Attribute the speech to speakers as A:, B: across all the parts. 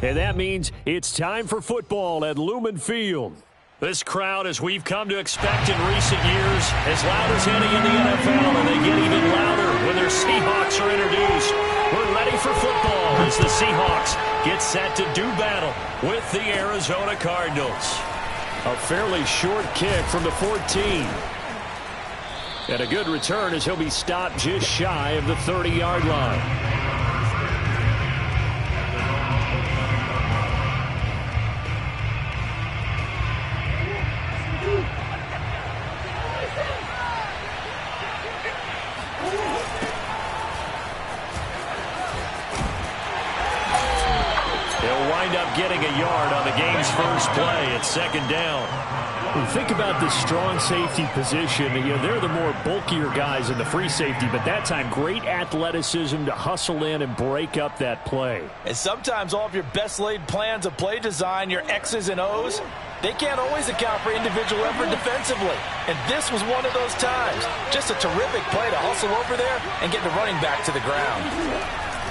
A: And that means it's time for football at Lumen Field. This crowd, as we've come to expect in recent years, as loud as any in the NFL, and they get even louder when their Seahawks are introduced. We're ready for football as the Seahawks get set to do battle with the Arizona Cardinals. A fairly short kick from the 14. And a good return as he'll be stopped just shy of the 30-yard line. Getting a yard on the game's first play at second down. When you think about this strong safety position, they're the more bulkier guys in the free safety, but that time great athleticism to hustle in and break up that play.
B: And sometimes all of your best laid plans of play design, your X's and O's, they can't always account for individual effort defensively. And this was one of those times. Just a terrific play to hustle over there and get the running back to the ground.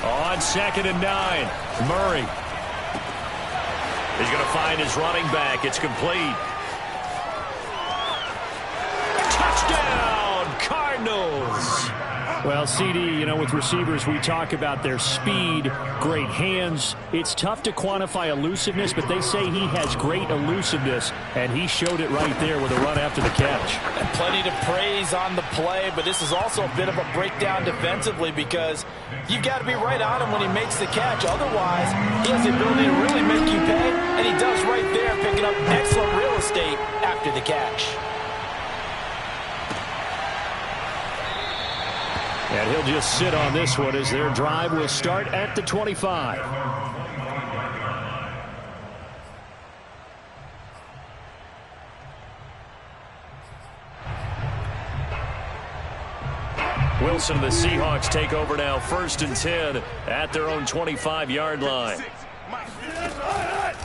A: On 2nd and 9, Murray. He's going to find his running back. It's complete. Touchdown, Cardinals. Well, CD, with receivers, we talk about their speed, great hands. It's tough to quantify elusiveness, but they say he has great elusiveness, and he showed it right there with a run after the catch.
B: And plenty to praise on the play, but this is also a bit of a breakdown defensively because you've got to be right on him when he makes the catch. Otherwise, he has the ability to really make you pay, and he does right there, picking up excellent real estate after the catch.
A: And he'll just sit on this one as their drive will start at the 25. Wilson and the Seahawks take over now, 1st and 10 at their own 25-yard line.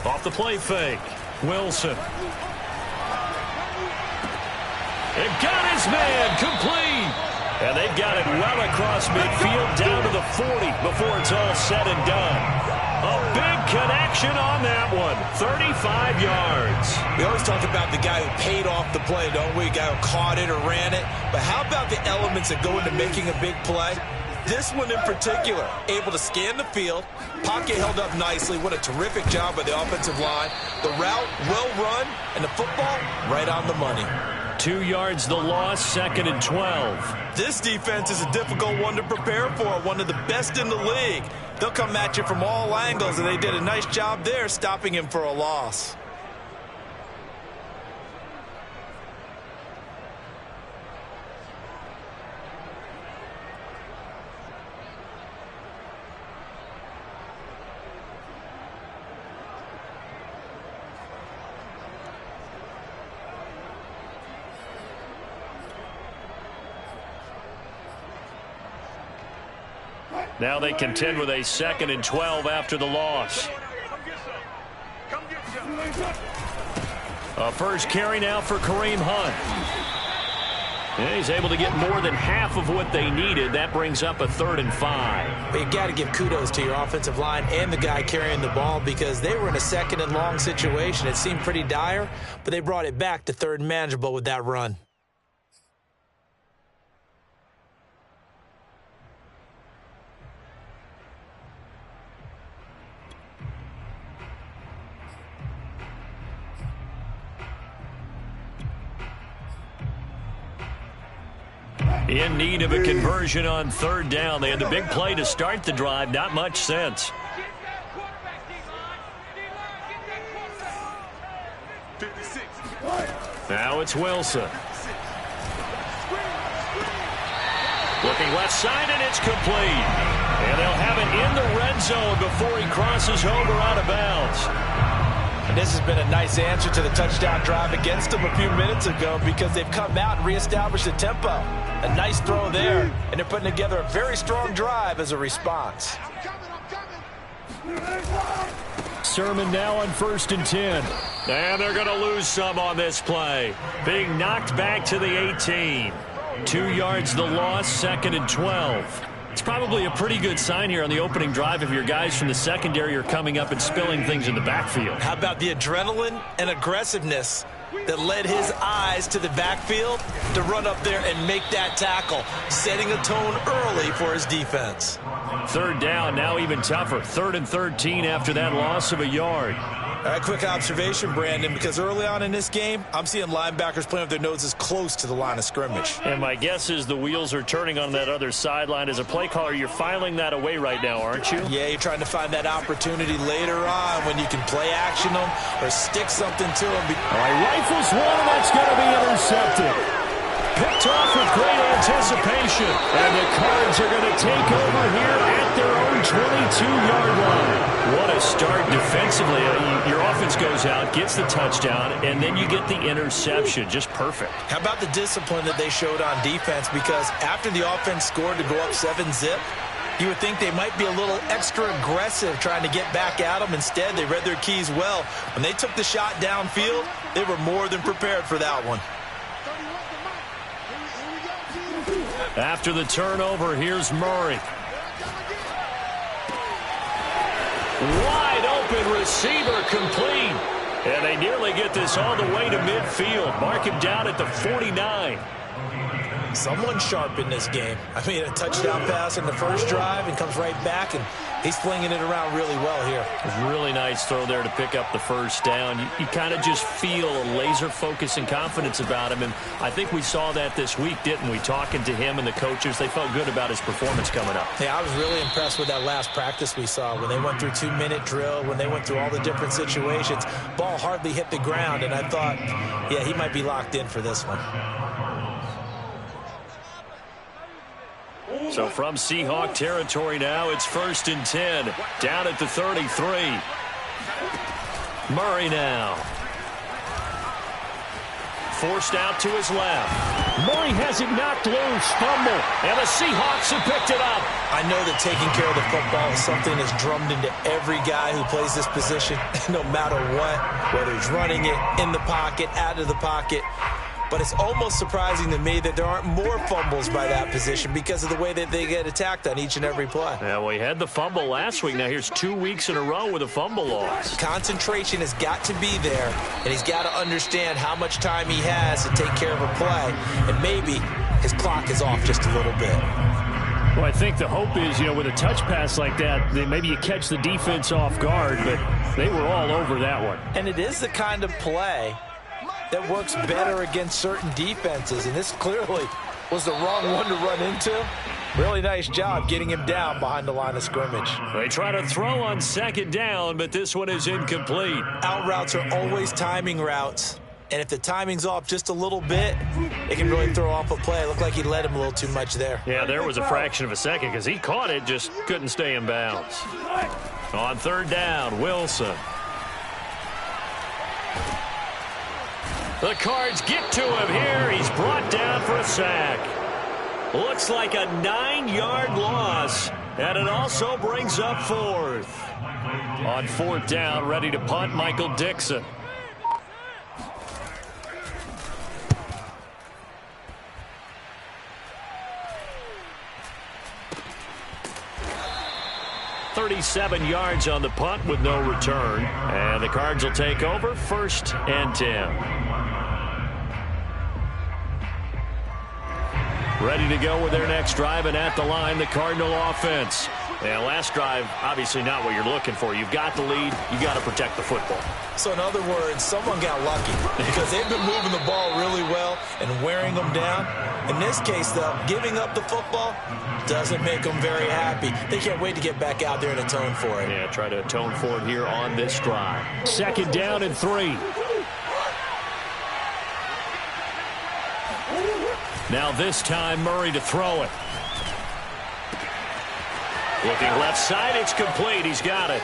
A: Off the play fake, Wilson. They've got his man complete. And they've got it well across midfield down to the 40 before it's all said and done. A big connection on that one. 35 yards.
B: We always talk about the guy who paid off the play, don't we? The guy who caught it or ran it. But how about the elements that go into making a big play? This one in particular, able to scan the field. Pocket held up nicely. What a terrific job by the offensive line. The route, well run, and the football, right on the money.
A: 2 yards the loss, 2nd and 12.
B: This defense is a difficult one to prepare for, one of the best in the league. They'll come at you from all angles, and they did a nice job there stopping him for a loss.
A: Now they contend with a 2nd and 12 after the loss. A first carry now for Kareem Hunt. And he's able to get more than half of what they needed. That brings up a 3rd and 5.
B: But you got to give kudos to your offensive line and the guy carrying the ball because they were in a 2nd and long situation. It seemed pretty dire, but they brought it back to 3rd and manageable with that run.
A: In need of a conversion on 3rd down. They had the big play to start the drive. Not much sense. Now it's Wilson. Looking left side, and it's complete. And they'll have it in the red zone before he crosses over out of bounds.
B: And this has been a nice answer to the touchdown drive against them a few minutes ago because they've come out and reestablished the tempo. A nice throw there, and they're putting together a very strong drive as a response.
A: Sermon now on 1st and 10. And they're going to lose some on this play. Being knocked back to the 18. 2 yards the loss, 2nd and 12. It's probably a pretty good sign here on the opening drive if your guys from the secondary are coming up and spilling things in the backfield.
B: How about the adrenaline and aggressiveness that led his eyes to the backfield to run up there and make that tackle, setting a tone early for his defense.
A: Third down, now even tougher. 3rd and 13 after that loss of a yard.
B: All right, quick observation, Brandon, because early on in this game, I'm seeing linebackers playing with their noses close to the line of scrimmage.
A: And my guess is the wheels are turning on that other sideline. As a play caller, you're filing that away right now, aren't you?
B: Yeah, you're trying to find that opportunity later on when you can play action them or stick something to them.
A: All right, rifles one, and that's going to be intercepted. Picked off with great anticipation. And the Cards are going to take over here at their own 22-yard line. What a start defensively. Your offense goes out, gets the touchdown, and then you get the interception. Just perfect. How about the discipline that they showed on defense? Because after the offense scored to go up 7-zip, you would think they might be a little extra aggressive trying to get back at them. Instead, they read their keys well. When they took the shot downfield, they were more than prepared for that one. After the turnover, here's Murray. Wide open receiver complete. And they nearly get this all the way to midfield. Mark him down at the 49. Someone sharp in this game. I mean, a touchdown pass in the first drive and comes right back, and he's flinging it around really well here. Really nice throw there to pick up the first down. You kind of just feel a laser focus and confidence about him, and I think we saw that this week, didn't we? Talking to him and the coaches, they felt good about his performance coming up. Yeah, I was really impressed with that last practice we saw when they went through 2-minute drill, when they went through all the different situations. Ball hardly hit the ground, and I thought, yeah, he might be locked in for this one. So from Seahawk territory now, it's 1st and 10. Down at the 33. Murray now. Forced out to his left. Murray has it knocked loose. Fumble. And the Seahawks have picked it up. I know that taking care of the football is something that's drummed into every guy who plays this position, no matter what, whether he's running it, in the pocket, out of the pocket. But it's almost surprising to me that there aren't more fumbles by that position because of the way that they get attacked on each and every play. Yeah, well, he had the fumble last week. Now here's 2 weeks in a row with a fumble loss. Concentration has got to be there, and he's got to understand how much time he has to take care of a play, and maybe his clock is off just a little bit. Well, I think the hope is, with a touch pass like that, maybe you catch the defense off guard, but they were all over that one. And it is the kind of play that works better against certain defenses, and this clearly was the wrong one to run into. Really nice job getting him down behind the line of scrimmage. They try to throw on 2nd down, but this one is incomplete. Out routes are always timing routes, and if the timing's off just a little bit, it can really throw off a play. It looked like he led him a little too much there. Yeah, there was a fraction of a second because he caught it, just couldn't stay in bounds. On 3rd down, Wilson. The Cards get to him here. He's brought down for a sack. Looks like a 9-yard loss, and it also brings up 4th. On 4th down, ready to punt, Michael Dixon. "37 yards on the punt with no return. And the Cards will take over 1st and 10. Ready to go with their next drive, and at the line, the Cardinal offense. Yeah, last drive, obviously not what you're looking for. You've got the lead. You got to protect the football. So in other words, someone got lucky because they've been moving the ball really well and wearing them down. In this case, though, giving up the football doesn't make them very happy. They can't wait to get back out there and atone for it. Yeah, try to atone for it here on this drive. 2nd down and 3. Now this time, Murray to throw it. Looking left side, it's complete. He's got it.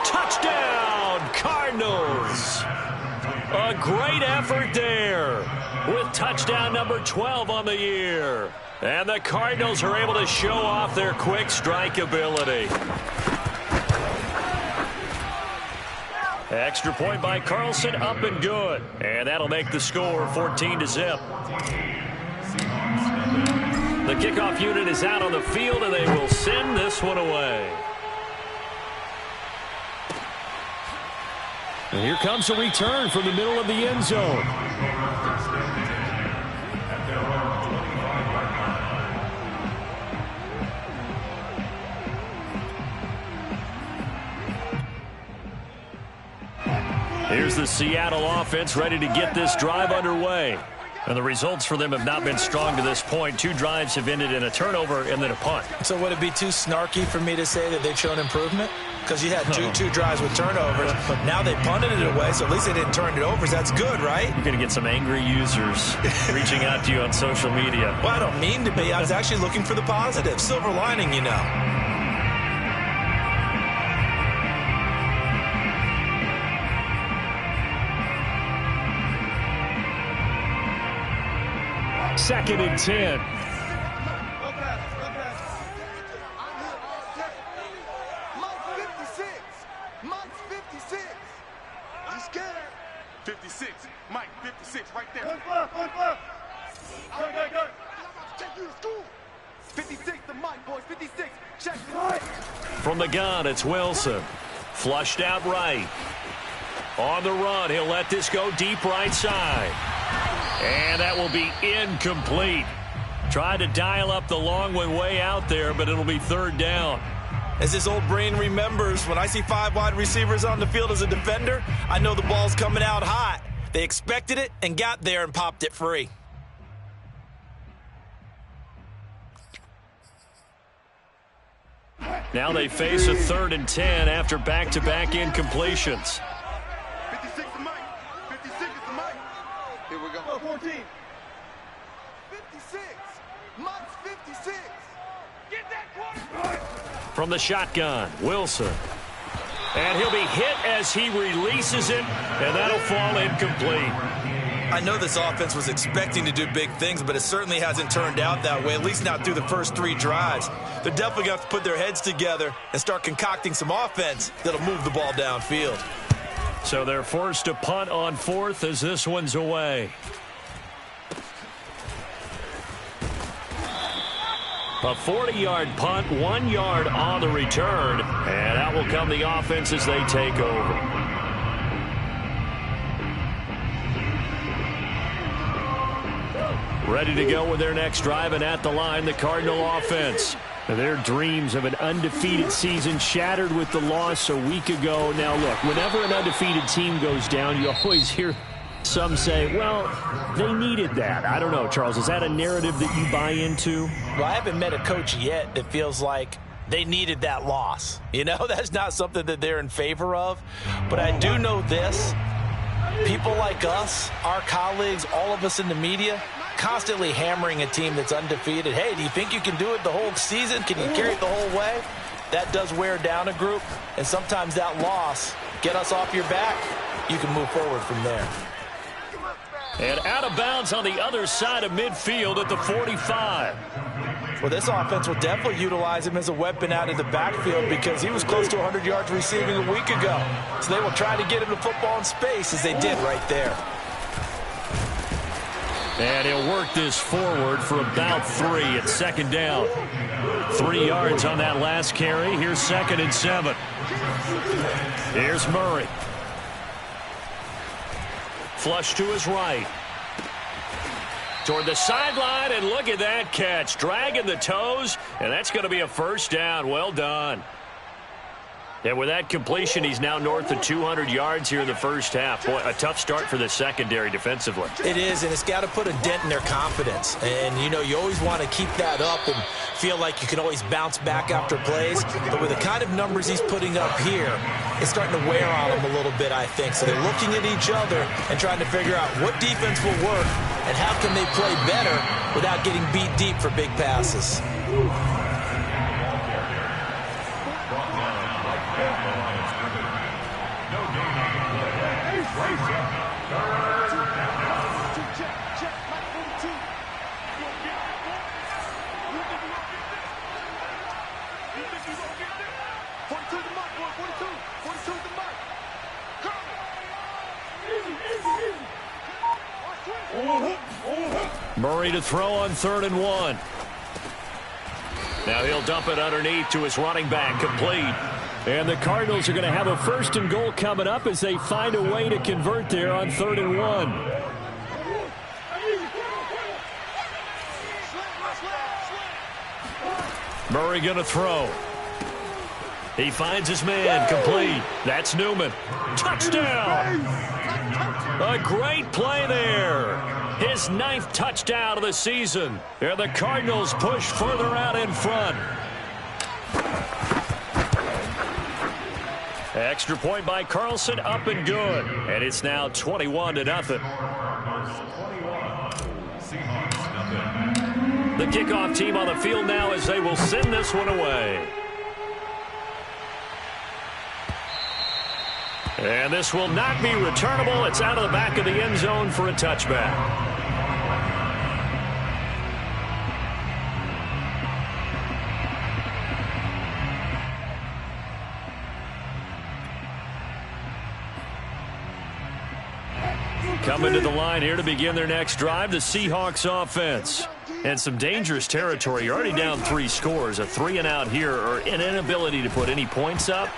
A: Touchdown, Cardinals. A great effort there with touchdown number 12 on the year. And the Cardinals are able to show off their quick strike ability. Extra point by Carlson, up and good. And that'll make the score 14-0. The kickoff unit is out on the field, and they will send this one away. And here comes a return from the middle of the end zone. Here's the Seattle offense ready to get this drive underway. And the results for them have not been strong to this point. 2 drives have ended in a turnover and then a punt.
B: So would it be too snarky for me to say that they've shown improvement? Because you had two drives with turnovers. Now they punted it away, so at least they didn't turn it over. So that's good, right?
A: You're going to get some angry users reaching out to you on social media.
B: Well, I don't mean to be. I was actually looking for the positive. Silver lining, you know.
A: Second and 10.
C: Mike's 56. You scared? 56. Mike, 56 right there. Good. Take you to school. 56 to Mike, boys. 56. Check Mike.
A: From the gun, it's Wilson. Flushed out right. On the run, he'll let this go deep right side. And that will be incomplete. Tried to dial up the long one way out there, but it'll be third down.
B: As his old brain remembers, when I see 5 wide receivers on the field as a defender, I know the ball's coming out hot. They expected it and got there and popped it free.
A: Now they face a 3rd and 10 after back-to-back incompletions.
C: 56 to Mike. 56 to Mike. Here we go. 14. 56. Mike's 56. Get that quarterback.
A: From the shotgun, Wilson. And he'll be hit as he releases it, and that'll fall incomplete.
B: I know this offense was expecting to do big things, but it certainly hasn't turned out that way, at least not through the first 3 drives. They're definitely going to have to put their heads together and start concocting some offense that'll move the ball downfield.
A: So they're forced to punt on 4th as this one's away. A 40-yard punt, 1 yard on the return, and that will come the offense as they take over. Ready to go with their next drive, and at the line, the Cardinal offense. Their dreams of an undefeated season shattered with the loss a week ago. Now, look, whenever an undefeated team goes down, you always hear some say, well, they needed that. I don't know, Charles. Is that a narrative that you buy into?
B: Well, I haven't met a coach yet that feels like they needed that loss. You know, that's not something that they're in favor of. But I do know this. People like us, our colleagues, all of us in the media, constantly hammering a team that's undefeated. Hey, do you think you can do it the whole season? Can you carry it the whole way? That does wear down a group. And sometimes that loss, get us off your back, you can move forward from there.
A: And out of bounds on the other side of midfield at the 45.
B: Well, this offense will definitely utilize him as a weapon out of the backfield because he was close to 100 yards receiving a week ago. So they will try to get him the football in space as they did right there.
A: And he'll work this forward for about 3 at 2nd down. 3 yards on that last carry. Here's 2nd and 7. Here's Murray. Flush to his right. Toward the sideline, and look at that catch. Dragging the toes, and that's going to be a first down. Well done. And with that completion, he's now north of 200 yards here in the first half. Boy, a tough start for the secondary defensively.
B: It is, and it's got to put a dent in their confidence. And, you know, you always want to keep that up and feel like you can always bounce back after plays. But with the kind of numbers he's putting up here, it's starting to wear on them a little bit, I think. So they're looking at each other and trying to figure out what defense will work and how can they play better without getting beat deep for big passes.
A: Murray to throw on 3rd and 1. Now he'll dump it underneath to his running back, complete. And the Cardinals are going to have a 1st and goal coming up as they find a way to convert there on 3rd and 1. Murray going to throw. He finds his man, complete. That's Newman. Touchdown! A great play there. His 9th touchdown of the season. And the Cardinals push further out in front. Extra point by Carlson, up and good. And it's now 21-0. The kickoff team on the field now as they will send this one away. And this will not be returnable. It's out of the back of the end zone for a touchback. Coming to the line here to begin their next drive, the Seahawks offense. And some dangerous territory. You're already down 3 scores. A 3-and-out here, or an inability to put any points up.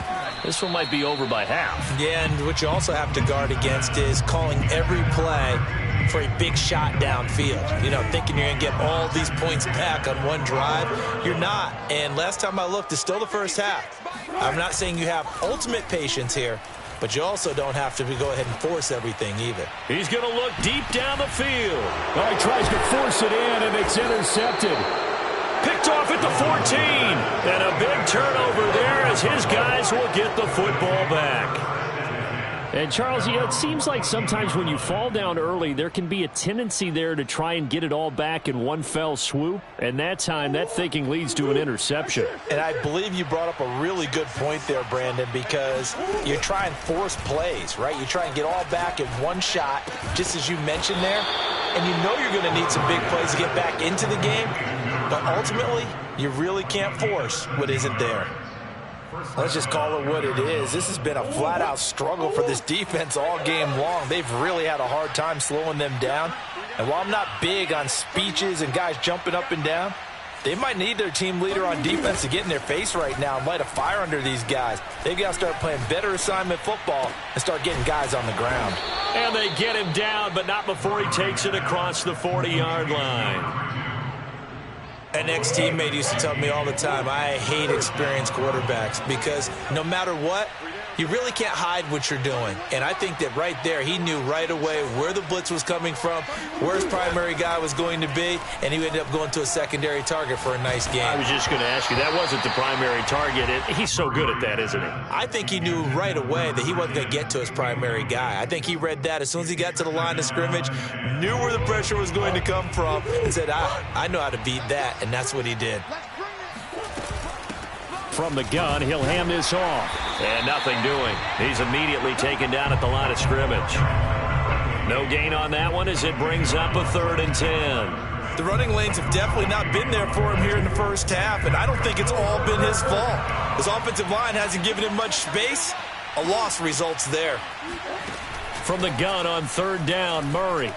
A: This one might be over by half. Yeah, and what you also have to guard against is calling every play for a big shot downfield. You know, thinking you're going to get all these points back on one drive. You're not. And last time I looked, it's still the first half. I'm not saying you have ultimate patience here, but you also don't have to go ahead and force everything either. He's going to look deep down the field.
D: Oh, he tries to force it in, and it's intercepted.
A: Picked off at the 14. And a big turnover there as his guys will get the football back.
D: And, Charles, you know, it seems like sometimes when you fall down early, there can be a tendency there to try and get it all back in one fell swoop. And that time, that thinking leads to an interception.
B: And I believe you brought up a really good point there, Brandon, because you try and force plays, right? You try and get all back in one shot, just as you mentioned there. And you know you're going to need some big plays to get back into the game. But ultimately, you really can't force what isn't there. Let's just call it what it is. This has been a flat-out struggle for this defense all game long. They've really had a hard time slowing them down. And while I'm not big on speeches and guys jumping up and down, they might need their team leader on defense to get in their face right now and light a fire under these guys. They've got to start playing better assignment football and start getting guys on the ground.
A: And they get him down, but not before he takes it across the 40-yard line. An ex-teammate used to tell me all the time, I hate experienced quarterbacks because no matter what, you really can't hide what you're doing. And I think that right there, he knew right away where the blitz was coming from, where his primary guy was going to be, and he ended up going to a secondary target for a nice game.
D: I was just going to ask you, that wasn't the primary target. He's so good at that, isn't he?
B: I think he knew right away that he wasn't going to get to his primary guy. I think he read that as soon as he got to the line of scrimmage, knew where the pressure was going to come from, and said, I know how to beat that, and that's what he did.
D: From the gun, he'll hand this off.
A: And nothing doing. He's immediately taken down at the line of scrimmage. No gain on that one as it brings up a 3rd and 10.
B: The running lanes have definitely not been there for him here in the first half, and I don't think it's all been his fault. His offensive line hasn't given him much space. A loss results there.
A: From the gun on 3rd down, Murray.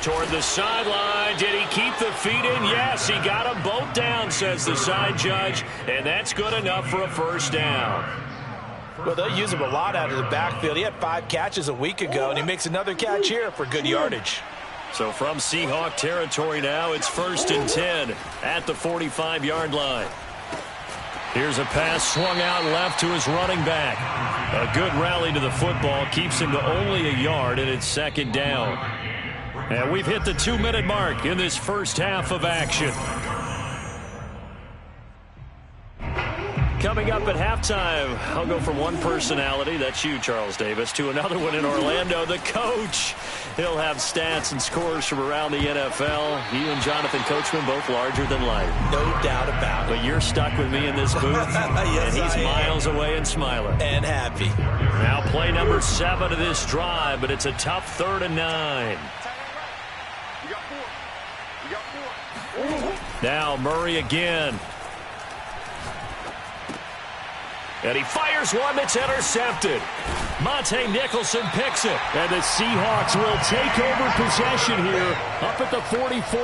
A: Toward the sideline. Did he keep the feet in? Yes, he got them both down, says the side judge, and that's good enough for a 1st down.
B: Well, they'll use him a lot out of the backfield. He had 5 catches a week ago, and he makes another catch here for good yardage.
A: So from Seahawk territory now, it's 1st and 10 at the 45-yard line. Here's a pass swung out left to his running back. A good rally to the football keeps him to only a yard, and it's 2nd down. And we've hit the 2-minute mark in this first half of action. Coming up at halftime, I'll go from one personality, that's you, Charles Davis, to another one in Orlando, the coach. He'll have stats and scores from around the NFL. You and Jonathan Coachman both larger than life.
B: No doubt about it.
A: But you're stuck with me in this booth,
B: yes,
A: and he's miles away and smiling.
B: And happy.
A: Now play number 7 of this drive, but it's a tough 3rd and 9. Now Murray again. And he fires one that's intercepted. Monte Nicholson picks it.
D: And the Seahawks will take over possession here up at the 44.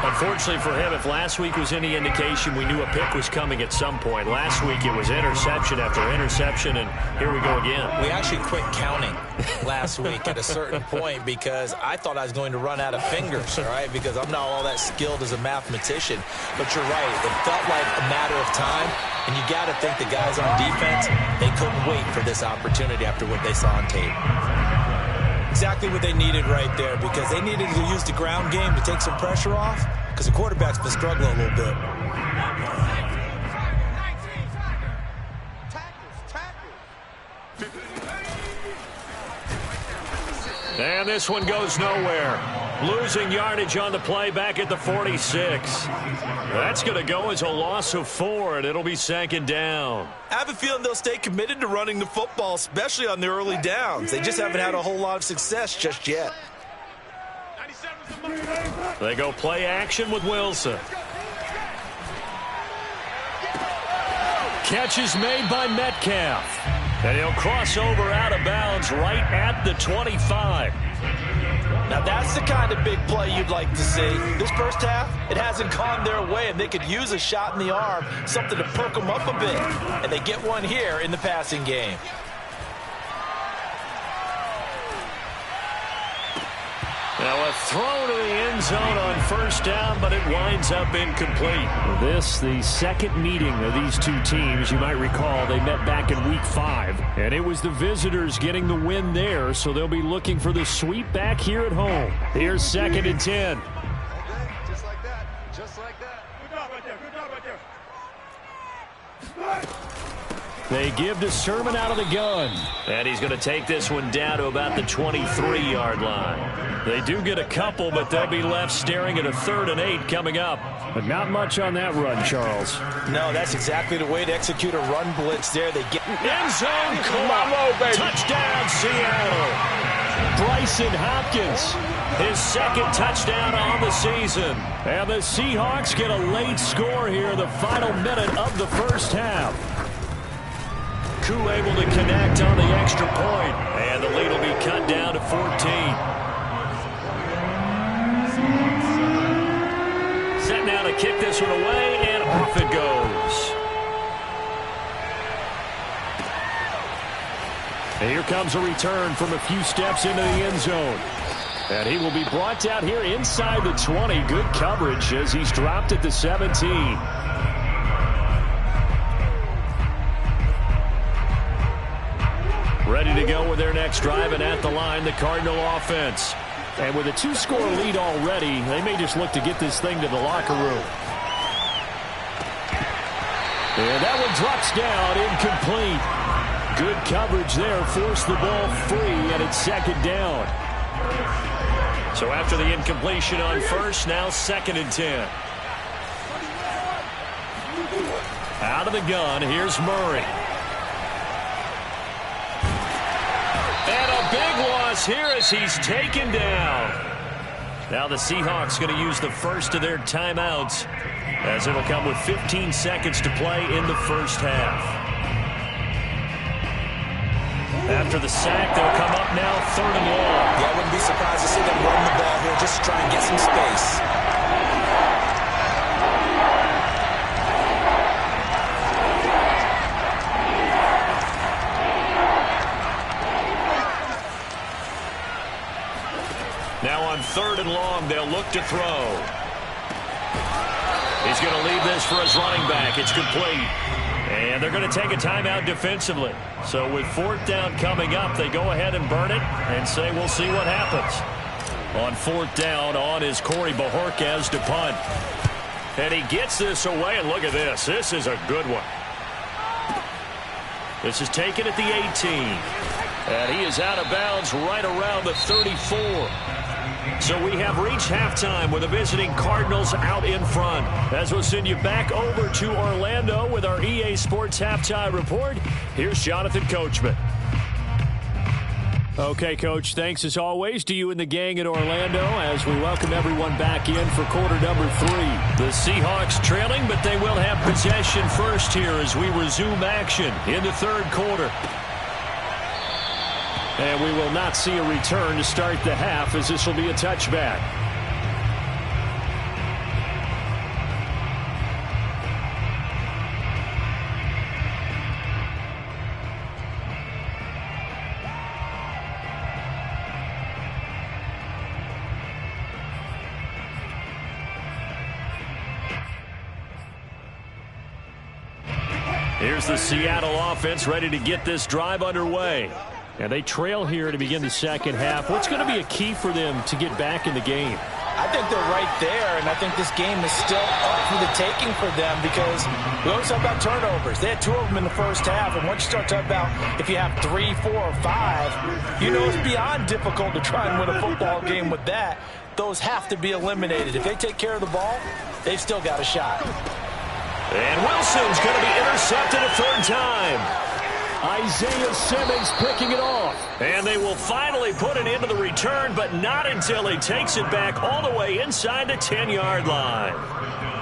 A: Unfortunately for him, if last week was any indication, we knew a pick was coming at some point. Last week it was interception after interception, and here we go again.
B: We actually quit counting last week at a certain point because I thought I was going to run out of fingers, all right, because I'm not all that skilled as a mathematician. But you're right. It felt like a matter of time, and you got to think the guys on defense, they couldn't wait for this opportunity after what they saw on tape. Exactly what they needed right there, because they needed to use the ground game to take some pressure off, because the quarterback's been struggling a little bit.
A: And this one goes nowhere. Losing yardage on the play back at the 46. That's going to go as a loss of 4, and it'll be second down.
B: I have a feeling they'll stay committed to running the football, especially on the early downs. They just haven't had a whole lot of success just yet.
A: They go play action with Wilson. Catch is made by Metcalf. And he'll cross over out of bounds right at the 25.
B: Now that's the kind of big play you'd like to see. This first half, it hasn't gone their way, and they could use a shot in the arm, something to perk them up a bit. And they get one here in the passing game.
A: Now a throw to the end zone on first down, but it winds up incomplete.
D: This, the second meeting of these two teams. You might recall they met back in week 5, and it was the visitors getting the win there, so they'll be looking for the sweep back here at home. Here's 2nd and 10.
C: Just like that. Just like that. Good job right there. Good job right there.
D: They give to Sermon out of the gun.
A: And he's going to take this one down to about the 23-yard line. They do get a couple, but they'll be left staring at a 3rd and 8 coming up.
D: But not much on that run, Charles.
B: No, that's exactly the way to execute a run blitz there. They get
A: end zone caught. Touchdown, Seattle. Bryson Hopkins, his 2nd touchdown on the season.
D: And the Seahawks get a late score here in the final minute of the first half.
A: Koo able to connect on the extra point, and the lead will be cut down to 14. Set now to kick this one away, and off it goes.
D: And here comes a return from a few steps into the end zone. And he will be brought down here inside the 20. Good coverage as he's dropped at the 17.
A: Ready to go with their next drive, and at the line, the Cardinal offense.
D: And with a 2-score lead already, they may just look to get this thing to the locker room. And that one drops down, incomplete. Good coverage there, forced the ball free, and it's 2nd down.
A: So after the incompletion on first, now 2nd and 10. Out of the gun, here's Murray. And a big loss here as he's taken down. Now the Seahawks going to use the first of their timeouts, as it'll come with 15 seconds to play in the first half. After the sack, they'll come up now 3rd and long.
B: Yeah, I wouldn't be surprised to see them run the ball here just to try and get some space.
A: Now on 3rd and long, they'll look to throw. He's going to leave this for his running back. It's complete. And they're going to take a timeout defensively. So with 4th down coming up, they go ahead and burn it and say we'll see what happens. On 4th down, on is Corey Bajorquez to punt. And he gets this away, and look at this. This is a good one. This is taken at the 18. And he is out of bounds right around the 34. So we have reached halftime with the visiting Cardinals out in front. As we'll send you back over to Orlando with our EA Sports Halftime Report, here's Jonathan Coachman.
D: Okay, Coach, thanks as always to you and the gang in Orlando as we welcome everyone back in for quarter number 3.
A: The Seahawks trailing, but they will have possession first here as we resume action in the 3rd quarter.
D: And we will not see a return to start the half, as this will be a touchback.
A: Here's the Seattle offense ready to get this drive underway.
D: And they trail here to begin the second half. What's going to be a key for them to get back in the game?
E: I think they're right there, and I think this game is still up for the taking for them because we always talk about turnovers. They had 2 of them in the first half, and once you start talking about if you have 3, 4, or 5, you know it's beyond difficult to try and win a football game with that. Those have to be eliminated. If they take care of the ball, they've still got a shot.
A: And Wilson's going to be intercepted a third time.
D: Isaiah Simmons picking it off.
A: And they will finally put it into the return, but not until he takes it back all the way inside the 10-yard line.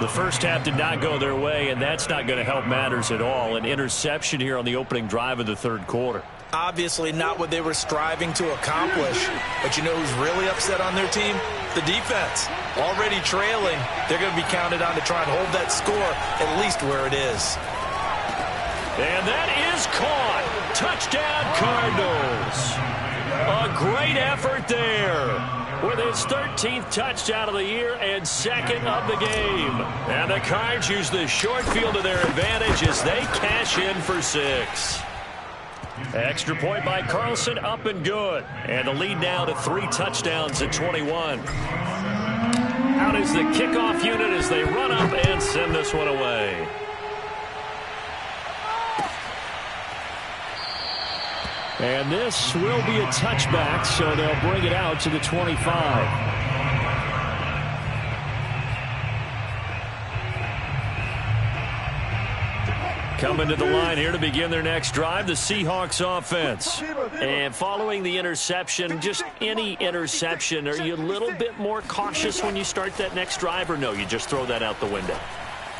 A: The first half did not go their way, and that's not going to help matters at all. An interception here on the opening drive of the third quarter.
B: Obviously not what they were striving to accomplish. But you know who's really upset on their team? The defense. Already trailing, they're going to be counted on to try and hold that score at least where it is.
A: And that is caught. Touchdown, Cardinals. A great effort there with his 13th touchdown of the year and second of the game. And the Cards use the short field to their advantage as they cash in for 6. Extra point by Carlson, up and good. And the lead now to 3 touchdowns at 21. Out is the kickoff unit as they run up and send this one away.
D: And this will be a touchback, so they'll bring it out to the 25.
A: Coming to the line here to begin their next drive, the Seahawks offense. And following the interception, just any interception, are you a little bit more cautious when you start that next drive, or no, you just throw that out the window?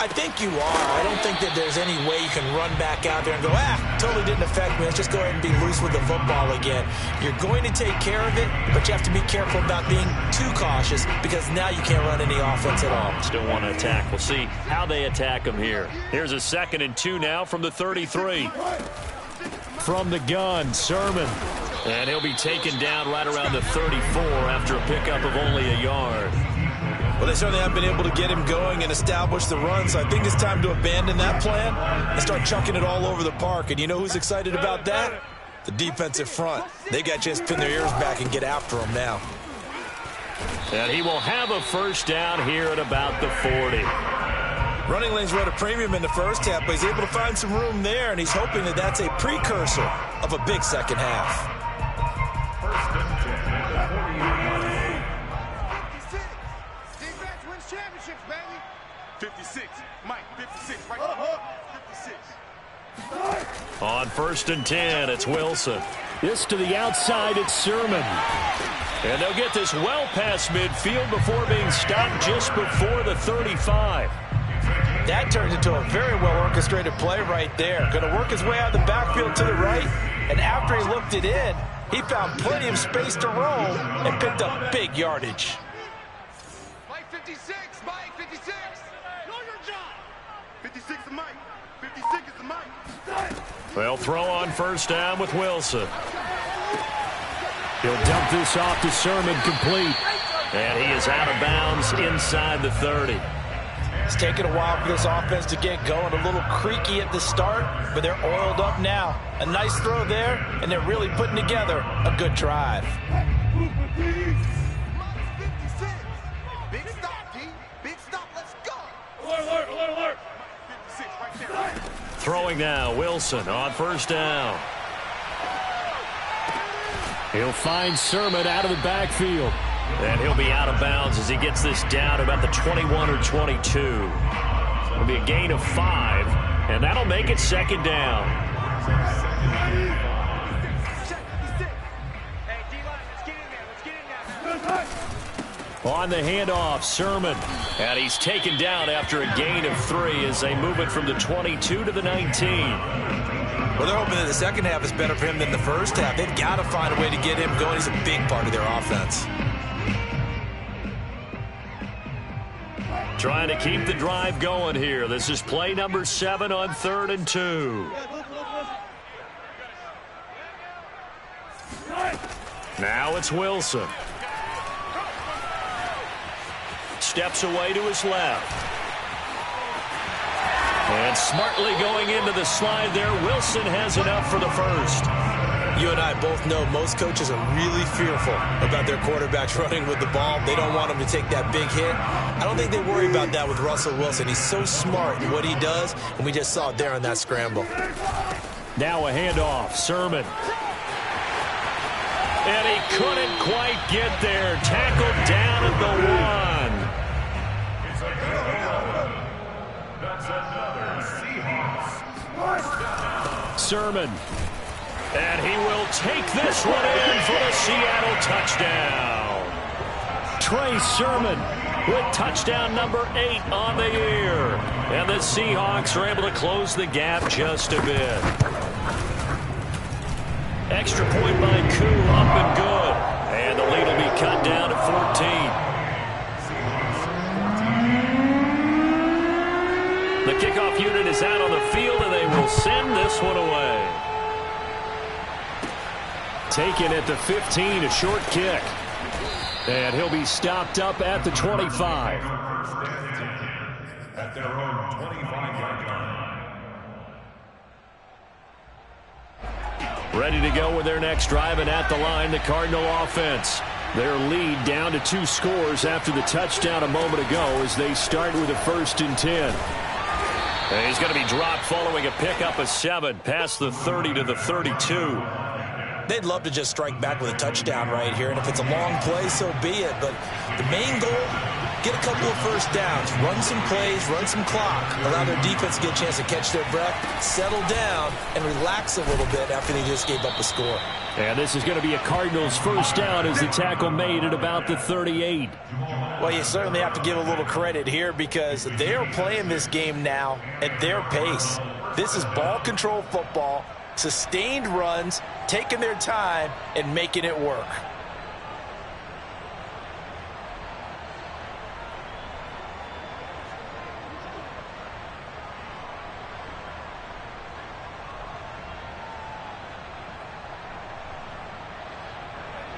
B: I think you are. I don't think that there's any way you can run back out there and go, totally didn't affect me. Let's just go ahead and be loose with the football again. You're going to take care of it, but you have to be careful about being too cautious because now you can't run any offense at all.
A: Still want to attack. We'll see how they attack them here. Here's a 2nd and 2 now from the 33.
D: From the gun, Sermon.
A: And he'll be taken down right around the 34 after a pickup of only a yard.
B: Well, they certainly haven't been able to get him going and establish the run, so I think it's time to abandon that plan and start chucking it all over the park. And you know who's excited about that? The defensive front. They got a chance to pin their ears back and get after him now.
A: And he will have a first down here at about the 40.
B: Running lanes were at a premium in the first half, but he's able to find some room there, and he's hoping that that's a precursor of a big second half.
C: Championships, baby. 56, Mike, 56, right there. 56.
A: On 1st and 10, it's Wilson.
D: This to the outside, it's Sermon.
A: And they'll get this well past midfield before being stopped just before the 35.
E: That turned into a very well-orchestrated play right there. Going to work his way out of the backfield to the right, and after he looked it in, he found plenty of space to roll and picked up big yardage.
C: 56, Mike, 56. Know your job. 56 is Mike. 56 is Mike.
A: They'll throw on 1st down with Wilson.
D: He'll dump this off to Sermon, complete.
A: And he is out of bounds inside the 30.
E: It's taken a while for this offense to get going. A little creaky at the start, but they're oiled up now. A nice throw there, and they're really putting together a good drive.
A: Throwing now, Wilson on 1st down.
D: He'll find Sermon out of the backfield.
A: And he'll be out of bounds as he gets this down about the 21 or 22. It'll be a gain of 5, and that'll make it 2nd down. On the handoff, Sermon. And he's taken down after a gain of 3 as they move it from the 22 to the 19.
B: Well, they're hoping that the second half is better for him than the first half. They've got to find a way to get him going. He's a big part of their offense.
A: Trying to keep the drive going here. This is play number 7 on 3rd and 2. Now it's Wilson. Steps away to his left. And smartly going into the slide there, Wilson has enough for the first.
B: You and I both know most coaches are really fearful about their quarterbacks running with the ball. They don't want him to take that big hit. I don't think they worry about that with Russell Wilson. He's so smart in what he does, and we just saw it there on that scramble.
A: Now a handoff, Sermon. And he couldn't quite get there. Tackled down at the 1.
C: That's another Seahawks.
A: Sermon. And he will take this one in for the Seattle touchdown. Trey Sermon with touchdown number 8 on the year. And the Seahawks are able to close the gap just a bit. Extra point by Koo, up and good. And the lead will be cut down to 14. The kickoff unit is out on the field, and they will send this one away. Taken at the 15, a short kick. And he'll be stopped up at the 25.
C: At their own 25-yard line.
A: Ready to go with their next drive, and at the line, the Cardinal offense. Their lead down to 2 scores after the touchdown a moment ago as they start with a 1st and 10. And he's going to be dropped following a pickup of 7 past the 30 to the 32.
B: They'd love to just strike back with a touchdown right here, and if it's a long play, so be it. But the main goal, get a couple of first downs, run some plays, run some clock, allow their defense to get a chance to catch their breath, settle down, and relax a little bit after they just gave up a score.
A: And this is going to be a Cardinals first down as the tackle made at about the 38.
E: Well, you certainly have to give a little credit here because they are playing this game now at their pace. This is ball control football, sustained runs, taking their time, and making it work.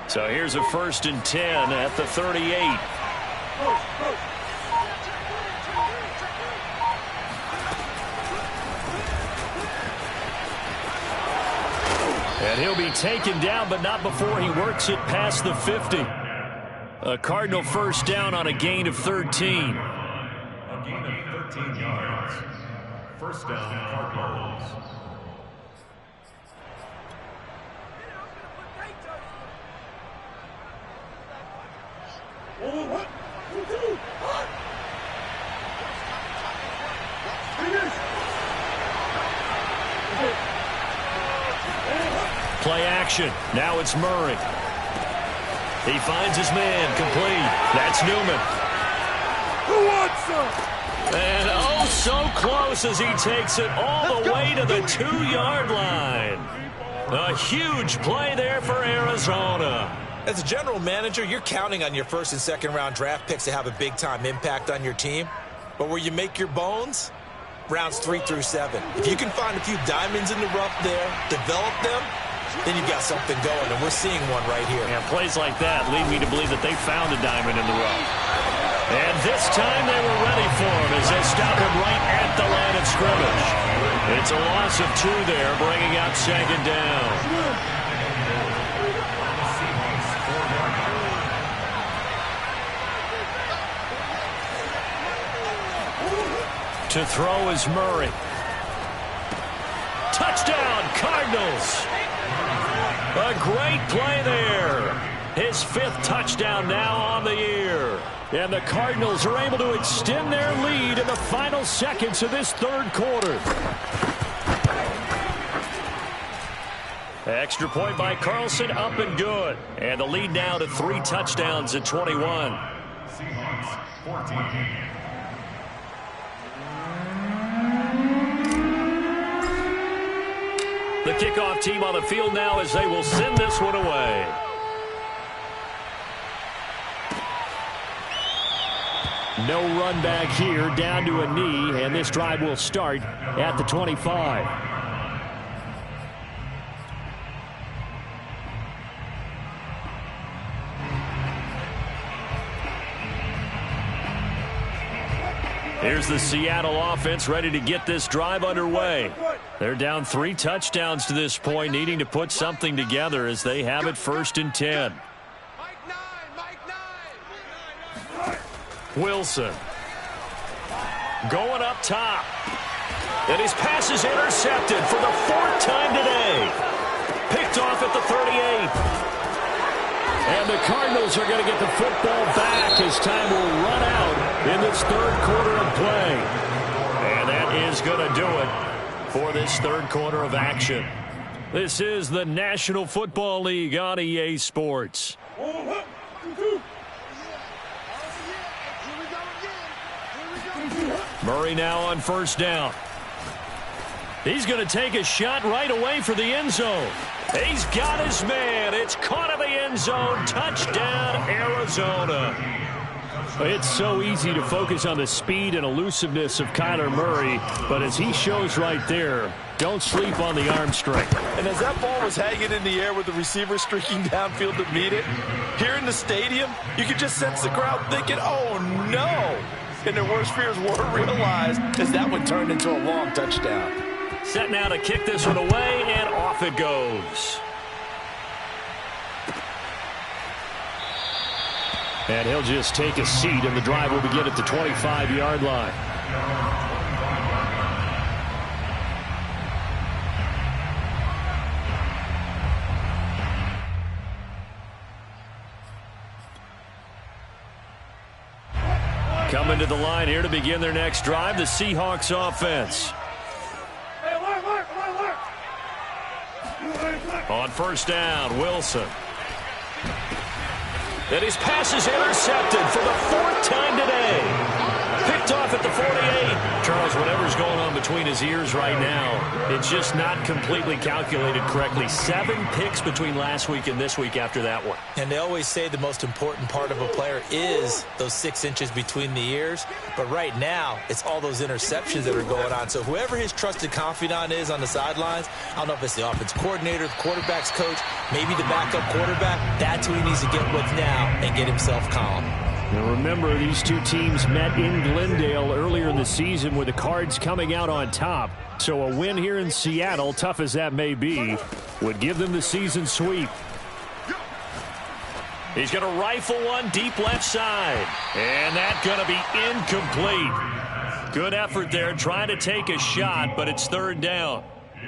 A: So here's a 1st and 10 at the 38. And he'll be taken down, but not before he works it past the 50. A Cardinal first down on a gain of 13.
C: A gain of 13 yards. First down, Cardinals.
A: Play action. Now it's Murray. He finds his man complete. That's Newman.
C: Who wants some?
A: And oh, so close as he takes it all the way to the 2-yard line. A huge play there for Arizona.
B: As a general manager, you're counting on your 1st and 2nd round draft picks to have a big-time impact on your team. But where you make your bones, rounds 3 through 7. If you can find a few diamonds in the rough there, develop them, then you've got something going, and we're seeing one right here.
A: And plays like that lead me to believe that they found a diamond in the rough. And this time they were ready for him as they stop him right at the line of scrimmage. It's a loss of 2 there, bringing out 2nd down. To throw is Murray. Touchdown, Cardinals. A great play there. His 5th touchdown now on the year. And the Cardinals are able to extend their lead in the final seconds of this 3rd quarter. Extra point by Carlson, up and good. And the lead now to 3 touchdowns at 21.
C: Seahawks 14.
A: The kickoff team on the field now as they will send this one away. No run back here, down to a knee, and this drive will start at the 25. Here's the Seattle offense ready to get this drive underway. They're down 3 touchdowns to this point, needing to put something together as they have it 1st and 10. Wilson going up top. And his pass is intercepted for the 4th time today. Picked off at the 38. And the Cardinals are going to get the football back as time will run out in this 3rd quarter of play. And that is going to do it for this 3rd quarter of action. This is the National Football League on EA Sports. Murray now on 1st down. He's going to take a shot right away for the end zone. He's got his man. It's caught in the end zone. Touchdown, Arizona. It's so easy to focus on the speed and elusiveness of Kyler Murray, but as he shows right there, don't sleep on the arm strength.
E: And as that ball was hanging in the air with the receiver streaking downfield to meet it, here in the stadium, you could just sense the crowd thinking, oh, no. And their worst fears were realized as that one turned into a long touchdown.
A: Set now to kick this one away, and off it goes.
D: And he'll just take a seat, and the drive will begin at the 25-yard line. Coming to the line here to begin their next drive, the Seahawks offense. On 1st down, Wilson. And his pass is intercepted for the 4th time today. Picked off at the 48. Charles, whatever's going on between his ears right now, it's just not completely calculated correctly. 7 picks between last week and this week after that one.
B: And they always say the most important part of a player is those 6 inches between the ears. But right now, it's all those interceptions that are going on. So whoever his trusted confidant is on the sidelines, I don't know if it's the offense coordinator, the quarterback's coach, maybe the backup quarterback, that's who he needs to get with now and get himself calm.
D: Now remember, these two teams met in Glendale earlier in the season with the Cards coming out on top. So a win here in Seattle, tough as that may be, would give them the season sweep.
A: He's going to rifle one deep left side. And that's going to be incomplete. Good effort there, trying to take a shot, but it's 3rd down.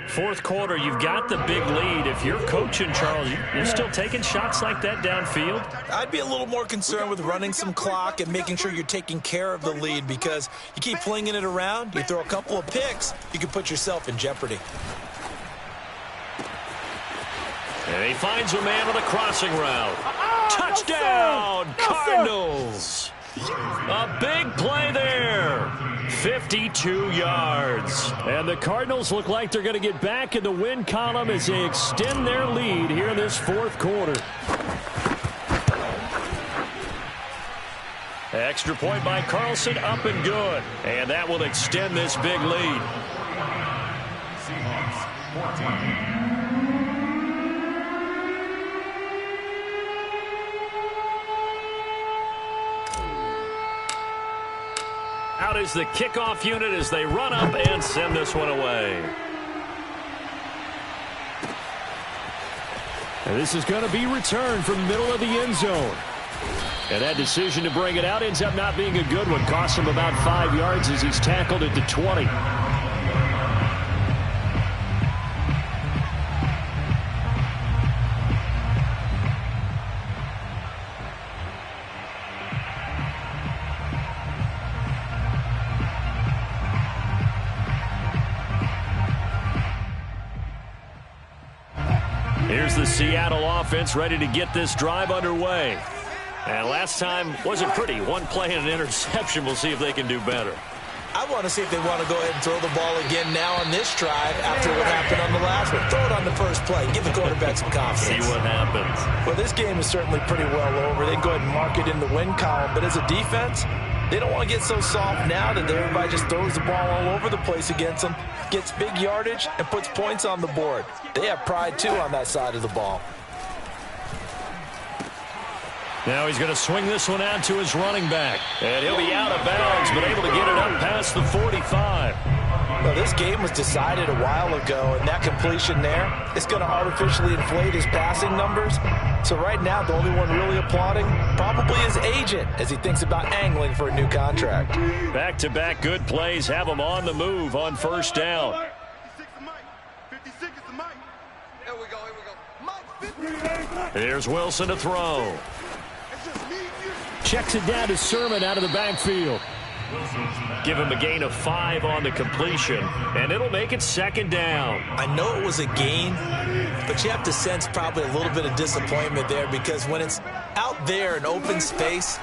A: 4th quarter, you've got the big lead. If you're coaching, Charles, you're still taking shots like that downfield?
B: I'd be a little more concerned with running some clock and making sure you're taking care of the lead, because you keep flinging it around, you throw a couple of picks, you can put yourself in jeopardy.
A: And he finds a man on the crossing route. Touchdown, Cardinals! A big play there. 52 yards. And the Cardinals look like they're going to get back in the win column as they extend their lead here in this 4th quarter. Extra point by Carlson, up and good. And that will extend this big lead. Seahawks 14. Out is the kickoff unit as they run up and send this one away. And this is going to be returned from the middle of the end zone. And that decision to bring it out ends up not being a good one. Costs him about 5 yards as he's tackled at the 20. Here's the Seattle offense ready to get this drive underway. And last time wasn't pretty. One play and an interception. We'll see if they can do better.
B: I want to see if they want to go ahead and throw the ball again now on this drive after what happened on the last one. Throw it on the first play. Give the quarterback some confidence.
A: See what happens.
E: Well, this game is certainly pretty well over. They can go ahead and mark it in the win column. But as a defense, they don't want to get so soft now that everybody just throws the ball all over the place against them, gets big yardage, and puts points on the board. They have pride, too, on that side of the ball.
D: Now he's going to swing this one out to his running back. And he'll be out of bounds, but able to get it up past the 45.
E: Well, this game was decided a while ago, and that completion there is going to artificially inflate his passing numbers. So right now, the only one really applauding probably his agent as he thinks about angling for a new contract.
D: Back-to-back good plays have him on the move on first down.
C: 56 is Mike. 56 is the Mike. Here we go, here we go. Mike, 50.
D: Here's Wilson to throw.
C: It's just me and you.
D: Checks it down to Sermon out of the backfield. Give him a gain of 5 on the completion, and it'll make it second down.
B: I know it was a gain, but you have to sense probably a little bit of disappointment there because when it's out there in open space,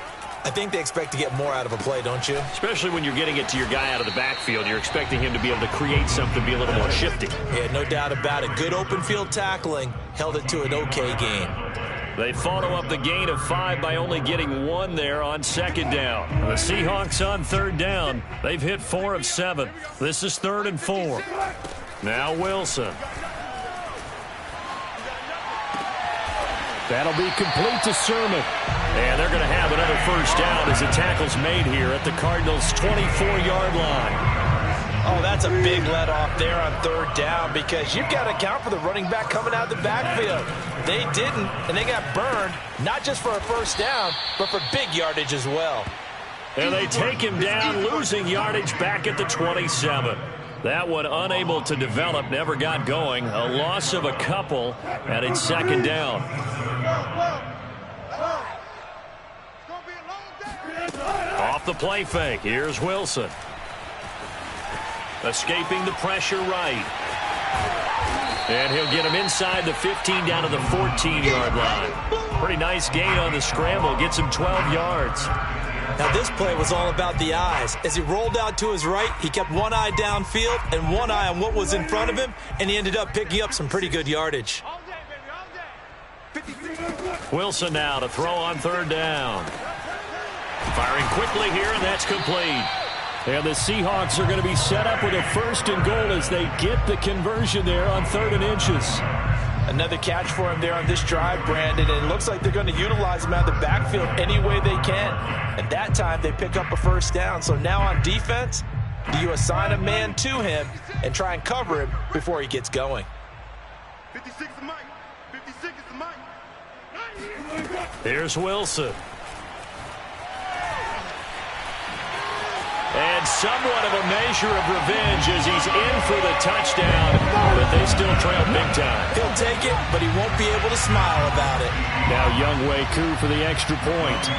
B: I think they expect to get more out of a play, don't you?
D: Especially when you're getting it to your guy out of the backfield. You're expecting him to be able to create something, be a little more shifty.
B: Yeah, no doubt about it. Good open field tackling held it to an okay gain.
D: They follow up the gain of 5 by only getting 1 there on second down. The Seahawks on third down. They've hit 4 of 7. This is 3rd and 4. Now Wilson. That'll be complete to Sermon. And they're going to have another first down as the tackle's made here at the Cardinals' 24-yard line.
E: Oh, that's a big let off there on third down because you've got to account for the running back coming out of the backfield. They didn't, and they got burned, not just for a first down, but for big yardage as well.
D: And they take him down, losing yardage back at the 27. That one unable to develop, never got going. A loss of a couple, and it's second down. Off the play fake, here's Wilson. Escaping the pressure right. And he'll get him inside the 15 down to the 14-yard line. Pretty nice gain on the scramble. Gets him 12 yards.
B: Now this play was all about the eyes. As he rolled out to his right, he kept one eye downfield and one eye on what was in front of him, and he ended up picking up some pretty good yardage.
D: Wilson now to throw on third down. Firing quickly here, and that's complete. And the Seahawks are going to be set up with a 1st and goal as they get the conversion there on 3rd and inches.
E: Another catch for him there on this drive, Brandon, and it looks like they're going to utilize him out of the backfield any way they can. And that time they pick up a first down. So now on defense, do you assign a man to him and try and cover him before he gets going?
C: 56 is Mike. 56 is the Mike.
D: Here's Wilson. And somewhat of a measure of revenge as he's in for the touchdown, but they still trail big time.
B: He'll take it, but he won't be able to smile about it.
D: Now Younghoe Koo for the extra point.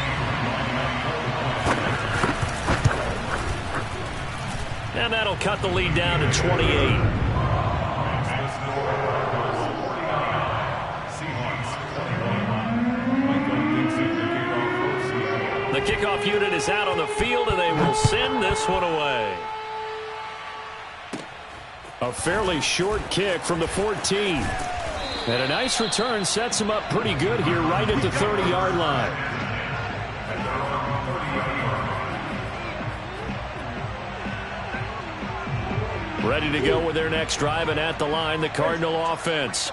D: And that'll cut the lead down to 28. The kickoff unit is out on the field, and they will send this one away. A fairly short kick from the 14. And a nice return sets him up pretty good here right at the 30-yard line. Ready to go with their next drive, and at the line, the Cardinal offense.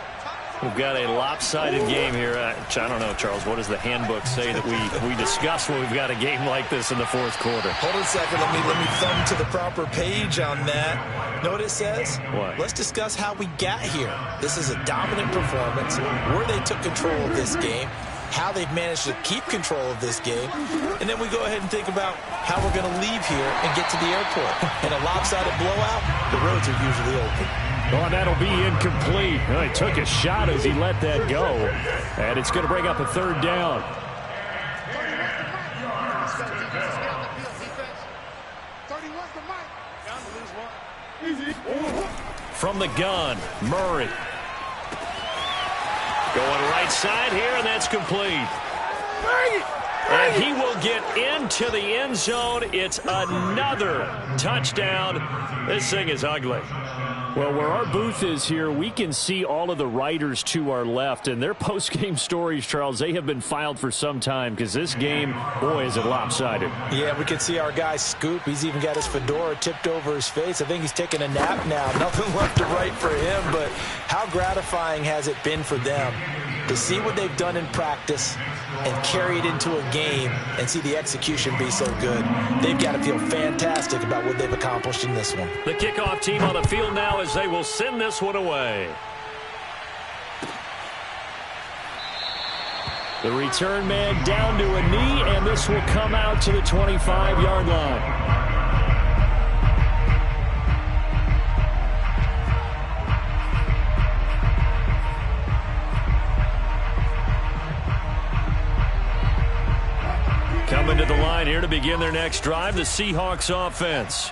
D: We've got a lopsided game here. I don't know, Charles, what does the handbook say that we discuss when we've got a game like this in the 4th quarter?
B: Hold on a second. Let me thumb to the proper page on that. Know what it says?
D: What?
B: Let's discuss how we got here. This is a dominant performance, where they took control of this game, how they've managed to keep control of this game, and then we go ahead and think about how we're going to leave here and get to the airport. In a lopsided blowout, the roads are usually open.
D: Oh, and that'll be incomplete. Well, he took a shot as he let that go. And it's going to bring up a 3rd down. From the gun, Murray. Going right side here, and that's complete. And he will get into the end zone. It's another touchdown. This thing is ugly. Well, where our booth is here, we can see all of the writers to our left, and their post-game stories, Charles, they have been filed for some time because this game, boy, is it lopsided.
E: Yeah, we can see our guy Scoop. He's even got his fedora tipped over his face. I think he's taking a nap now. Nothing left to write for him, but how gratifying has it been for them to see what they've done in practice and carry it into a game and see the execution be so good. They've got to feel fantastic about what they've accomplished in this one.
A: The kickoff team on the field now as they will send this one away. The return man down to a knee, and this will come out to the 25-yard line. Coming to the line here to begin their next drive, the Seahawks offense.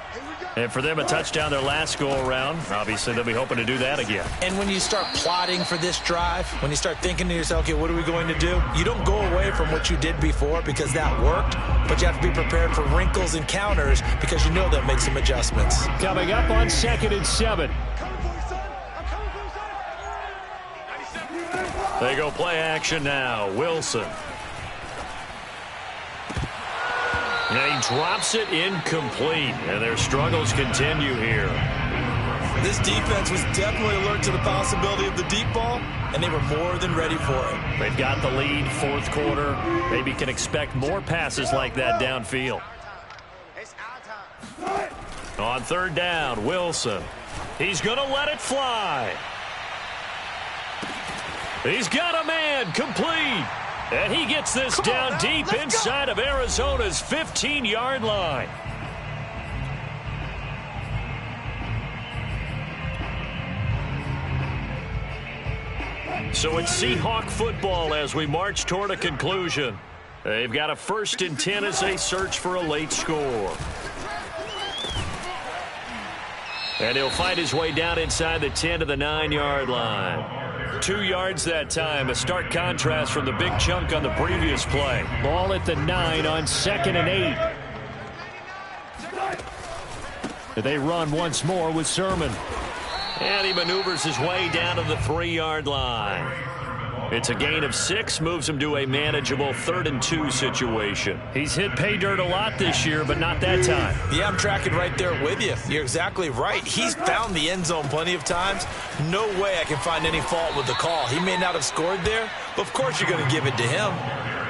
A: And for them, a touchdown their last go-around. Obviously, they'll be hoping to do that again.
E: And when you start plotting for this drive, when you start thinking to yourself, okay, what are we going to do? You don't go away from what you did before because that worked, but you have to be prepared for wrinkles and counters because you know they'll make some adjustments.
D: Coming up on 2nd and 7.
A: They go play action now. Wilson. And he drops it incomplete, and their struggles continue here.
B: This defense was definitely alert to the possibility of the deep ball, and they were more than ready for it.
A: They've got the lead, 4th quarter. Maybe can expect more passes like that downfield. On 3rd down, Wilson. He's going to let it fly. He's got a man, complete. And he gets this down deep inside of Arizona's 15-yard line. So it's Seahawk football as we march toward a conclusion. They've got a 1st and 10 as they search for a late score. And he'll find his way down inside the 10 to the 9-yard line. 2 yards that time, a stark contrast from the big chunk on the previous play.
D: Ball at the 9 on 2nd and 8. They run once more with Sermon.
A: And he maneuvers his way down to the 3-yard line. It's a gain of 6, moves him to a manageable 3rd and 2 situation.
D: He's hit pay dirt a lot this year, but not that time.
B: Yeah, I'm tracking right there with you. You're exactly right. He's found the end zone plenty of times. No way I can find any fault with the call. He may not have scored there, but of course you're going to give it to him.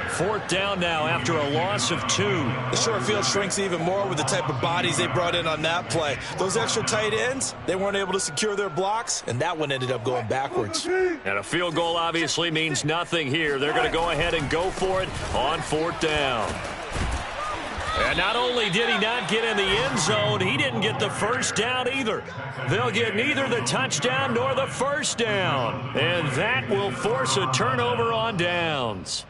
A: 4th down now after a loss of 2.
B: The short field shrinks even more with the type of bodies they brought in on that play. Those extra tight ends, they weren't able to secure their blocks, and that one ended up going backwards.
A: And a field goal obviously means nothing here. They're going to go ahead and go for it on 4th down. And not only did he not get in the end zone, he didn't get the 1st down either. They'll get neither the touchdown nor the 1st down. And that will force a turnover on downs.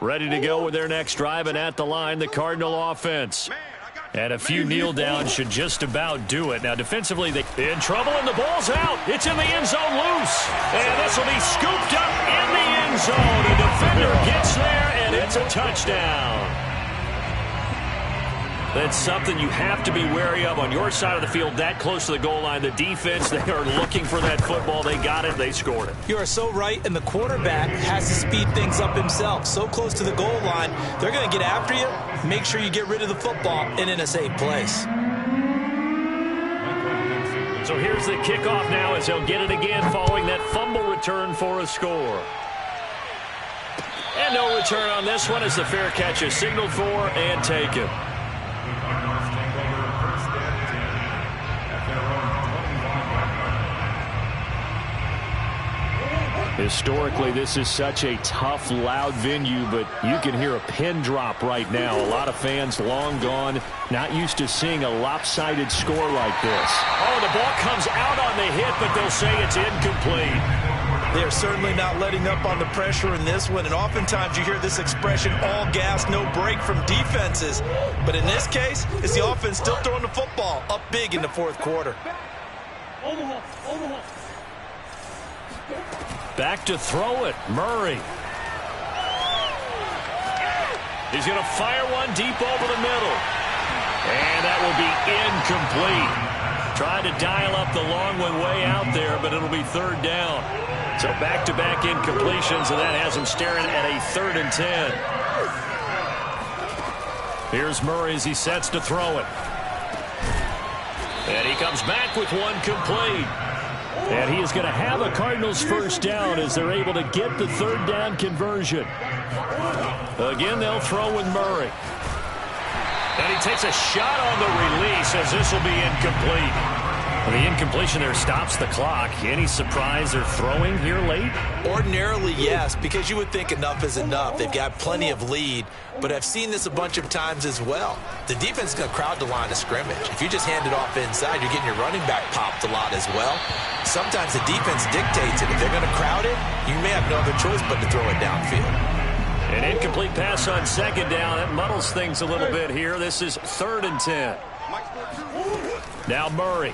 A: Ready to go with their next drive, and at the line, the Cardinal offense. And a few kneel downs should just about do it. Now, defensively, they in trouble, and the ball's out. It's in the end zone loose. And this will be scooped up in the end zone. A defender gets there, and it's a touchdown. That's something you have to be wary of on your side of the field, that close to the goal line. The defense, they are looking for that football. They got it. They scored it.
E: You are so right, and the quarterback has to speed things up himself. So close to the goal line, they're going to get after you. Make sure you get rid of the football and in a safe place.
A: So here's the kickoff now as they'll get it again following that fumble return for a score. And no return on this one as the fair catch is signaled for and taken.
D: Historically, this is such a tough, loud venue, but you can hear a pin drop right now. A lot of fans long gone, not used to seeing a lopsided score like this.
A: Oh, the ball comes out on the hit, but they'll say it's incomplete.
B: They're certainly not letting up on the pressure in this one, and oftentimes you hear this expression, all gas, no break from defenses. But in this case, it's the offense still throwing the football up big in the 4th quarter.
A: Back to throw it, Murray. He's going to fire one deep over the middle. And that will be incomplete. Tried to dial up the long one way out there, but it'll be third down. So back-to-back incompletions, and that has him staring at a 3rd and 10. Here's Murray as he sets to throw it. And he comes back with one complete. And he is going to have a Cardinals first down as they're able to get the 3rd down conversion. Again, they'll throw with Murray. And he takes a shot on the release as this will be incomplete. Well, the incompletion there stops the clock. Any surprise they're throwing here late?
B: Ordinarily, yes, because you would think enough is enough. They've got plenty of lead, but I've seen this a bunch of times as well. The defense is going to crowd the line of scrimmage. If you just hand it off inside, you're getting your running back popped a lot as well. Sometimes the defense dictates it. If they're going to crowd it, you may have no other choice but to throw it downfield.
A: An incomplete pass on 2nd down. That muddles things a little bit here. This is 3rd and 10. Now Murray.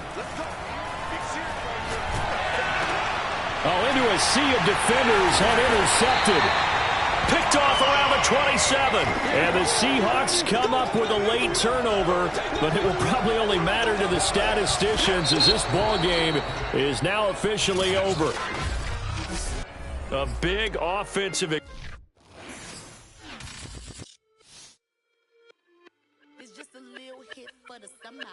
D: Into a sea of defenders and intercepted.
A: Picked off around the 27.
D: And the Seahawks come up with a late turnover, but it will probably only matter to the statisticians as this ball game is now officially over.
A: A big offensive.
F: It's just a little hit for the summer.